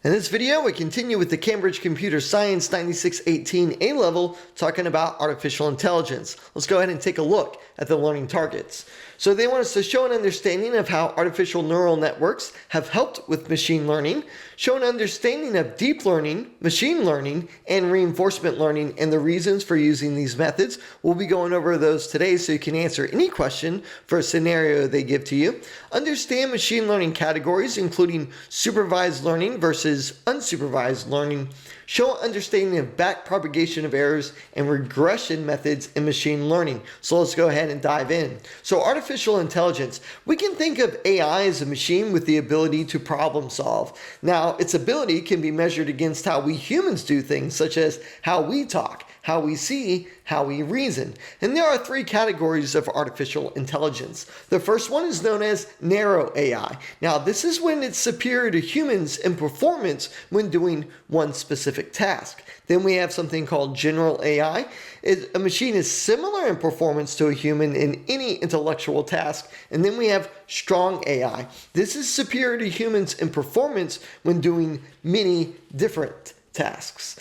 In this video, we continue with the Cambridge Computer Science 9618 A-Level talking about artificial intelligence. Let's go ahead and take a look at the learning targets. So they want us to show an understanding of how artificial neural networks have helped with machine learning, show an understanding of deep learning, machine learning, and reinforcement learning and the reasons for using these methods. We'll be going over those today so you can answer any question for a scenario they give to you. Understand machine learning categories, including supervised learning versus unsupervised learning. Show understanding of back propagation of errors and regression methods in machine learning. So let's go ahead and dive in. So artificial intelligence, we can think of AI as a machine with the ability to problem solve. Now, its ability can be measured against how we humans do things, such as how we talk, how we see, how we reason. And there are three categories of artificial intelligence. The first one is known as narrow AI. Now, this is when it's superior to humans in performance when doing one specific task. Then we have something called general AI. A machine is similar in performance to a human in any intellectual task. And then we have strong AI. This is superior to humans in performance when doing many different tasks.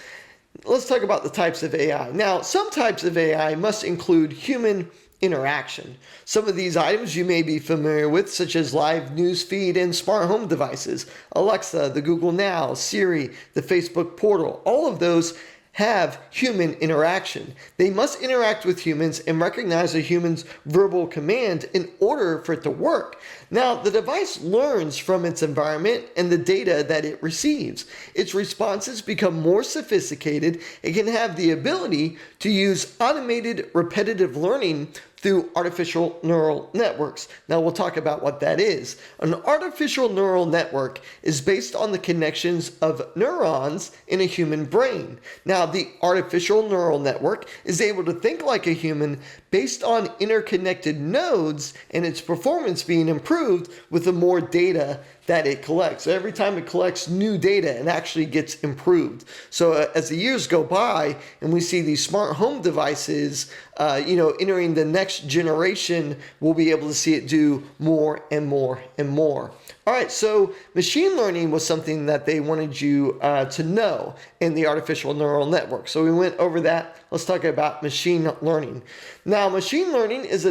Let's talk about the types of AI. Now, some types of AI must include human interaction. Some of these items you may be familiar with, such as live news feed and smart home devices, Alexa, the Google Now, Siri, the Facebook portal. All of those have human interaction. They must interact with humans and recognize a human's verbal command in order for it to work. Now, the device learns from its environment and the data that it receives. Its responses become more sophisticated. It can have the ability to use automated repetitive learning through artificial neural networks. Now we'll talk about what that is. An artificial neural network is based on the connections of neurons in a human brain. Now the artificial neural network is able to think like a human based on interconnected nodes and its performance being improved with the more data that it collects. So every time it collects new data, it actually gets improved. So as the years go by and we see these smart home devices, entering the next generation, we'll be able to see it do more and more and more. All right, so machine learning was something that they wanted you to know in the artificial neural network. So we went over that. Let's talk about machine learning. Now, machine learning is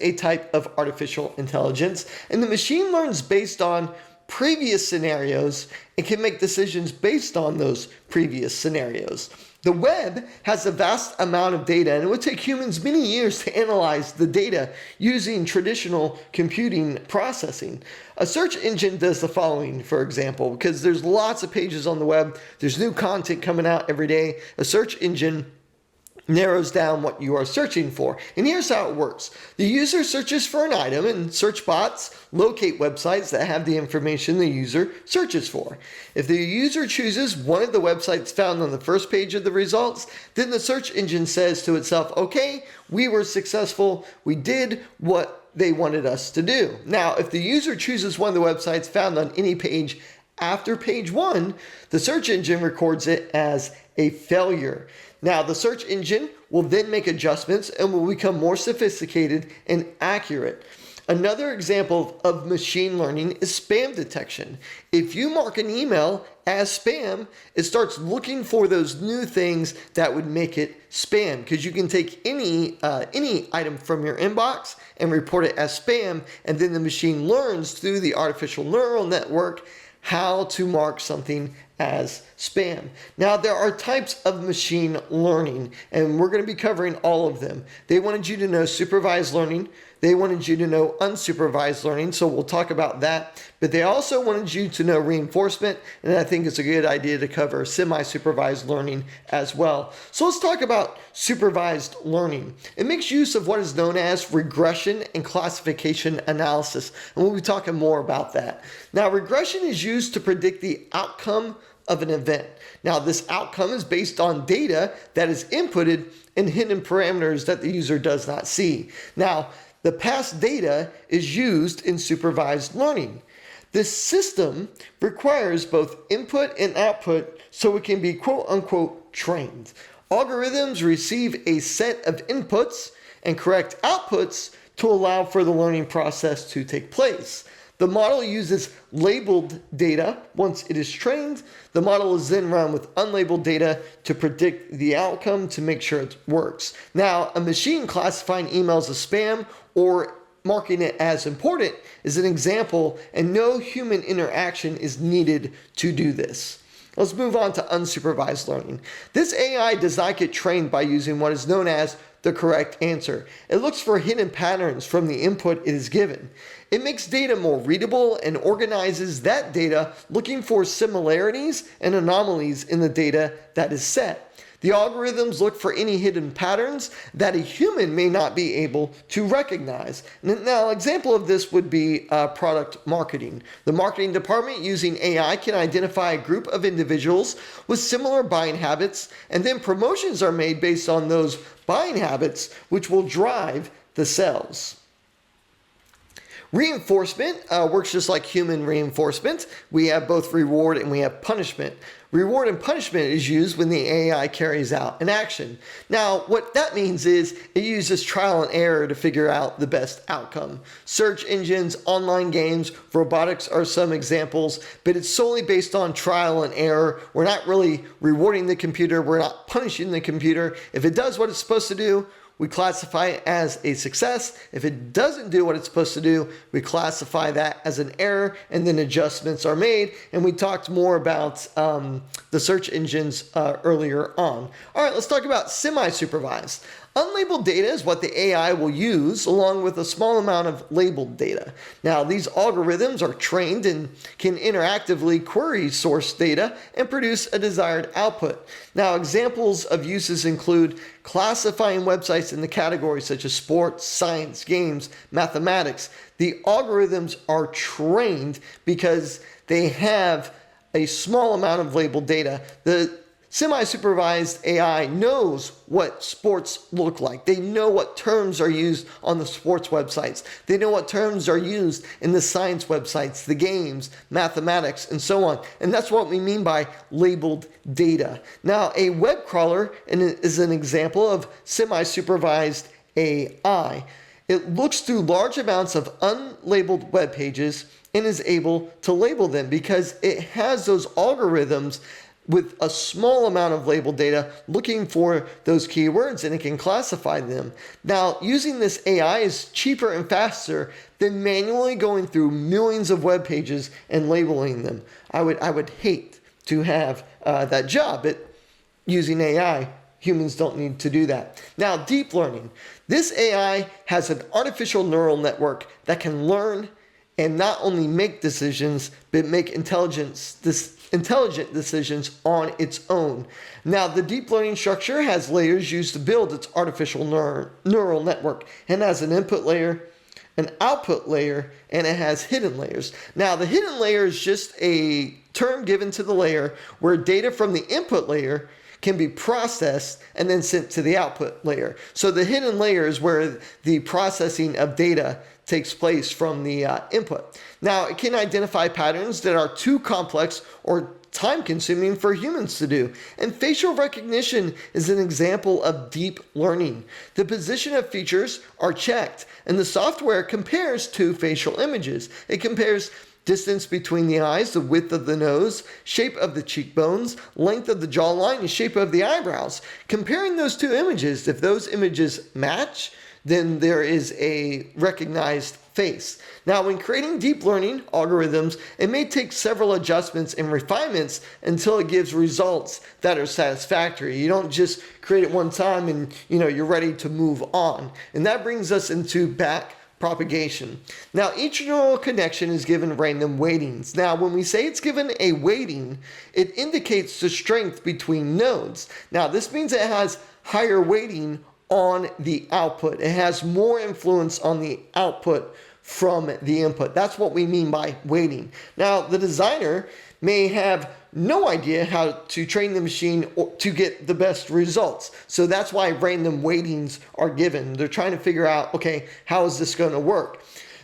a type of artificial intelligence, and the machine learns based on previous scenarios and can make decisions based on those previous scenarios. The web has a vast amount of data, and it would take humans many years to analyze the data using traditional computing processing. A search engine does the following, for example, because there's lots of pages on the web, there's new content coming out every day. A search engine narrows down what you are searching for. And here's how it works. The user searches for an item, and search bots locate websites that have the information the user searches for. If the user chooses one of the websites found on the first page of the results, then the search engine says to itself, okay, we were successful, we did what they wanted us to do. Now, if the user chooses one of the websites found on any page after page 1, the search engine records it as a failure. Now, the search engine will then make adjustments and will become more sophisticated and accurate. Another example of machine learning is spam detection. If you mark an email as spam, it starts looking for those new things that would make it spam, because you can take any item from your inbox and report it as spam, and then the machine learns through the artificial neural network how to mark something as spam. Now, there are types of machine learning, and we're going to be covering all of them. They wanted you to know supervised learning. They wanted you to know unsupervised learning, so we'll talk about that. But they also wanted you to know reinforcement, and I think it's a good idea to cover semi-supervised learning as well. So let's talk about supervised learning. It makes use of what is known as regression and classification analysis, and we'll be talking more about that. Now, regression is used to predict the outcome of an event. Now, this outcome is based on data that is inputted and hidden parameters that the user does not see. Now, the past data is used in supervised learning. This system requires both input and output so it can be quote-unquote trained. Algorithms receive a set of inputs and correct outputs to allow for the learning process to take place. The model uses labeled data. Once it is trained, the model is then run with unlabeled data to predict the outcome to make sure it works. Now, a machine classifying emails as spam or marking it as important is an example, and no human interaction is needed to do this. Let's move on to unsupervised learning. This AI does not get trained by using what is known as the correct answer. It looks for hidden patterns from the input it is given. It makes data more readable and organizes that data looking for similarities and anomalies in the data that is set. The algorithms look for any hidden patterns that a human may not be able to recognize. Now, an example of this would be product marketing. The marketing department using AI can identify a group of individuals with similar buying habits, and then promotions are made based on those buying habits, which will drive the sales. Reinforcement works just like human reinforcement. We have both reward and we have punishment. Reward and punishment is used when the AI carries out an action. Now, what that means is it uses trial and error to figure out the best outcome. Search engines, online games, robotics are some examples, but it's solely based on trial and error. We're not really rewarding the computer. We're not punishing the computer. If it does what it's supposed to do, we classify it as a success. If it doesn't do what it's supposed to do, we classify that as an error, and then adjustments are made. And we talked more about the search engines earlier on. All right, let's talk about semi-supervised. Unlabeled data is what the AI will use along with a small amount of labeled data. Now, these algorithms are trained and can interactively query source data and produce a desired output. Now, examples of uses include classifying websites in the categories such as sports, science, games, mathematics. The algorithms are trained because they have a small amount of labeled data. The semi-supervised AI knows what sports look like. They know what terms are used on the sports websites. They know what terms are used in the science websites, the games, mathematics, and so on. And that's what we mean by labeled data. Now, a web crawler is an example of semi-supervised AI. It looks through large amounts of unlabeled web pages and is able to label them because it has those algorithms with a small amount of labeled data looking for those keywords, and it can classify them. Now, using this AI is cheaper and faster than manually going through millions of web pages and labeling them. I would hate to have that job, but using AI, humans don't need to do that. Now, deep learning. This AI has an artificial neural network that can learn and not only make decisions, but make intelligent decisions on its own. Now, the deep learning structure has layers used to build its artificial neural network, and has an input layer, an output layer, and it has hidden layers. Now, the hidden layer is just a term given to the layer where data from the input layer can be processed and then sent to the output layer. So the hidden layer is where the processing of data takes place from the input. Now, it can identify patterns that are too complex or time-consuming for humans to do. And facial recognition is an example of deep learning. The position of features are checked, and the software compares two facial images. It compares distance between the eyes, the width of the nose, shape of the cheekbones, length of the jawline, and shape of the eyebrows. Comparing those two images, if those images match, then there is a recognized face. Now, when creating deep learning algorithms, it may take several adjustments and refinements until it gives results that are satisfactory. You don't just create it one time and you're ready to move on. And that brings us into back propagation. Now, each neural connection is given random weightings. Now, when we say it's given a weighting, it indicates the strength between nodes. Now, this means it has higher weighting on the output. It has more influence on the output from the input. That's what we mean by weighting. Now, the designer may have no idea how to train the machine to get the best results. So that's why random weightings are given. They're trying to figure out, okay, how is this going to work?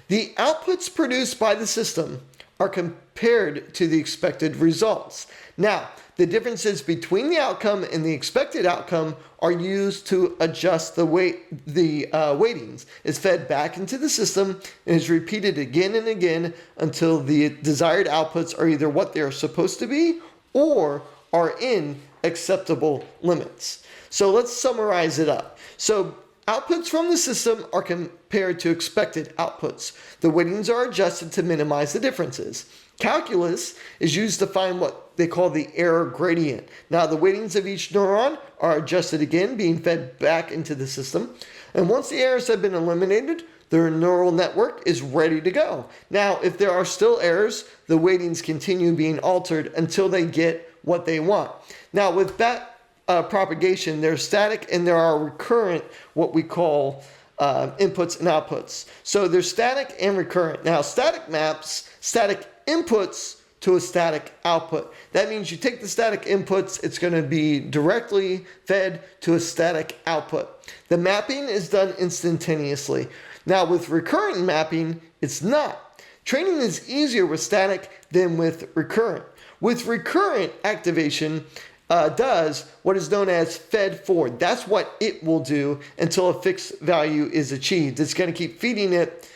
The outputs produced by the system are compared to the expected results. Now, the differences between the outcome and the expected outcome are used to adjust the weightings. It's fed back into the system and is repeated again and again until the desired outputs are either what they are supposed to be or are in acceptable limits. So let's summarize it up. So outputs from the system are compared to expected outputs. The weightings are adjusted to minimize the differences. Calculus is used to find what they call the error gradient. Now, the weightings of each neuron are adjusted again, being fed back into the system. And once the errors have been eliminated, their neural network is ready to go. Now, if there are still errors, the weightings continue being altered until they get what they want. Now, with that propagation, there's static and there are recurrent, what we call inputs and outputs. So there's static and recurrent. Now, static maps static inputs to a static output. That means you take the static inputs, it's going to be directly fed to a static output. The mapping is done instantaneously. Now, with recurrent mapping, it's not. Training is easier with static than with recurrent. With recurrent, activation does what is known as fed forward. That's what it will do until a fixed value is achieved. It's going to keep feeding it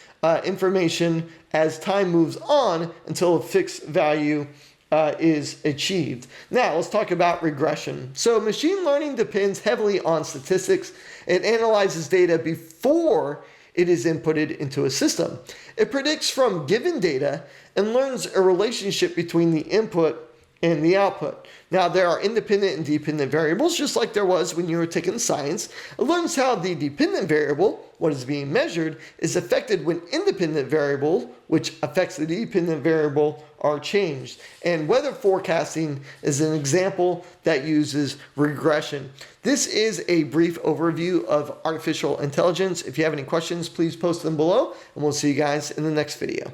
information as time moves on until a fixed value is achieved. Now, let's talk about regression. So machine learning depends heavily on statistics. It analyzes data before it is inputted into a system. It predicts from given data and learns a relationship between the input and the output. Now, there are independent and dependent variables, just like there was when you were taking science. It learns how the dependent variable, what is being measured, is affected when independent variable, which affects the dependent variable, are changed. And weather forecasting is an example that uses regression. This is a brief overview of artificial intelligence. If you have any questions, please post them below, and we'll see you guys in the next video.